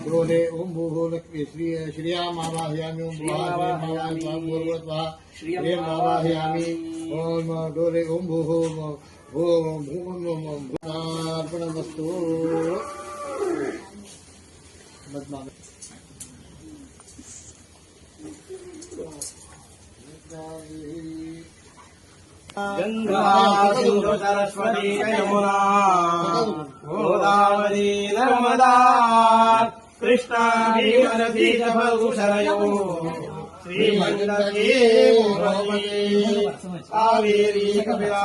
ग्रोले ओम भूभो लक्ष्मी श्रिया मावाहयामि ओम श्रियम मावाहयामि ओम डोले ओम भूभो ओम अर्पणमस्तु गंगा सिंधु सरस्वती यमुना गोदावरी नर्मदा कृष्णा भीमनदी जलधरयो श्रीमंगली कावेरी कपिला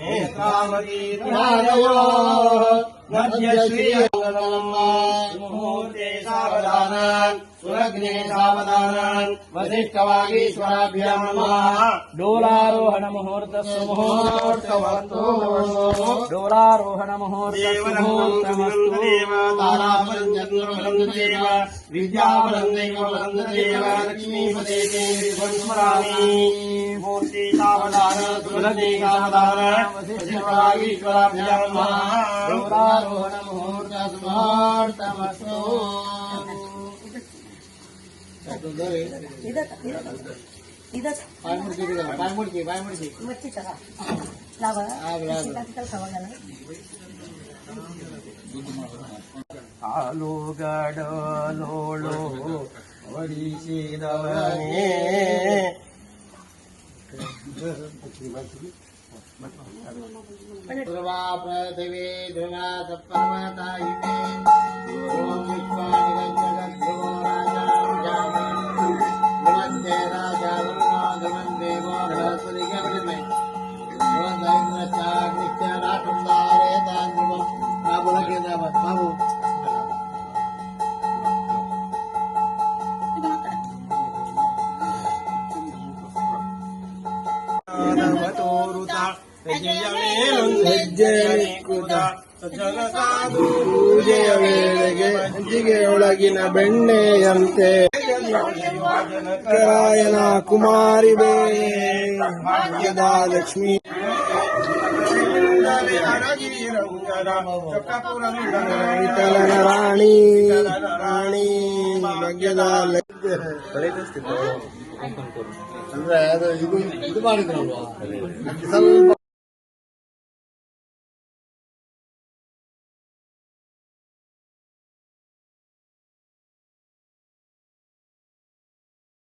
नेत्रावती नारयो नद्यश्री मुहूर्ते सावधान सुरग्ने सावधान वसिष्ठवागीश्वराभ्यां नमः डोलारोहण मुहूर्तस्य मुहूर्तवस्तु डोलारोहण मुहूर्तमस्तु तारापरञ्चन्द्रवरन्ददेव विद्यापरन्दैवरन्ददेव लक्ष्मीपदेते विभस्मरामि मुहूर्ते सावधान सुरग्ने सावधान वसिष्ठवागीश्वराभ्यां नमः डोलारोहण मुहूर्तमस्तु ಹಾಲು ಗಡಲೋಳು ವಡಿಸಿದವನೇ ಧ್ರುವ ಪೃಥಿವೀ ಧ್ರುವ ಸಪ್ತಮತಾಯಿನೇ ಓಂ ವಿಶ್ವಾನಿ ಜಗದ್ಧ್ರುವೋ ರಾಜಾಂ ಜಾಮೇ ಧ್ರುವಂತೆ ರಾಜಾ ವರುಣೋ ಧ್ರುವಂ ದೇವೋ ಬೃಹಸ್ಪತಿಗೆ ಅವರಿಮೈ ಧ್ರುವಂತ ಇಂದ್ರಶ್ಚಾಗ್ನಿಶ್ಚ ರಾಕುಂದಾರೇ ತಾನ್ ಧ್ರುವಂ ಬಾಬುಲಕ್ಕೆ ಬಾಬು ಪೂಜೆಯ ವೇಳೆಗೆ ಹಂಚಿಗೆಯೊಳಗಿನ ಬೆಣ್ಣೆಯಂತೆ ರಾಯನ ಕುಮಾರಿ ಬೇ ಭಾಗ್ಯದ ಲಕ್ಷ್ಮೀ ವಿಠಲನ ರಾಣಿ ರಾಣಿ ಭಾಗ್ಯದ ಅಂದ್ರೆ ಇದು ಮಾಡಿದ್ರಲ್ವಾ ಸ್ವಲ್ಪ